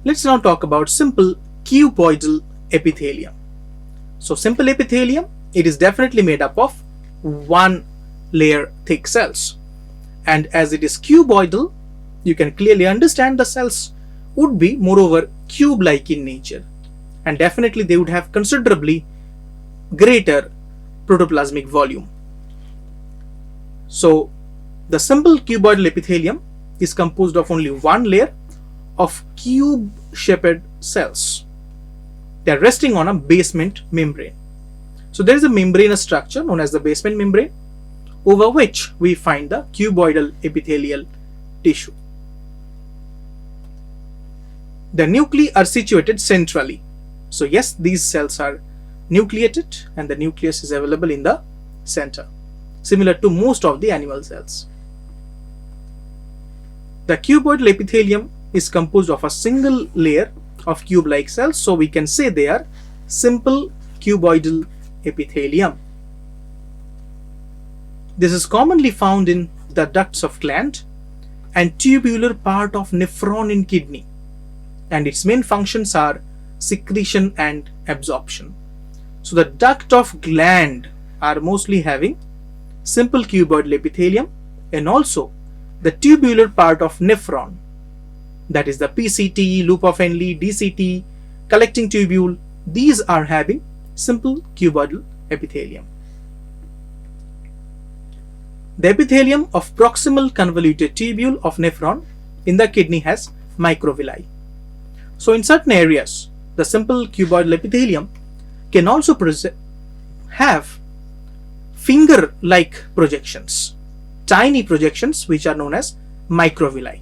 Let's now talk about simple cuboidal epithelium. So simple epithelium, it is definitely made up of one layer thick cells, and as it is cuboidal, you can clearly understand the cells would be moreover cube-like in nature, and definitely they would have considerably greater protoplasmic volume. So the simple cuboidal epithelium is composed of only one layer of cube-shaped cells. They are resting on a basement membrane. So there is a membranous structure known as the basement membrane, over which we find the cuboidal epithelial tissue. The nuclei are situated centrally. So yes, these cells are nucleated and the nucleus is available in the center, similar to most of the animal cells. The cuboidal epithelium is composed of a single layer of cube-like cells, so we can say they are simple cuboidal epithelium. This is commonly found in the ducts of gland and tubular part of nephron in kidney, and its main functions are secretion and absorption. So the duct of gland are mostly having simple cuboidal epithelium, and also the tubular part of nephron, that is the PCT, loop of Henle, DCT, collecting tubule, these are having simple cuboidal epithelium. The epithelium of proximal convoluted tubule of nephron in the kidney has microvilli. So in certain areas, the simple cuboidal epithelium can also have finger-like projections, tiny projections which are known as microvilli.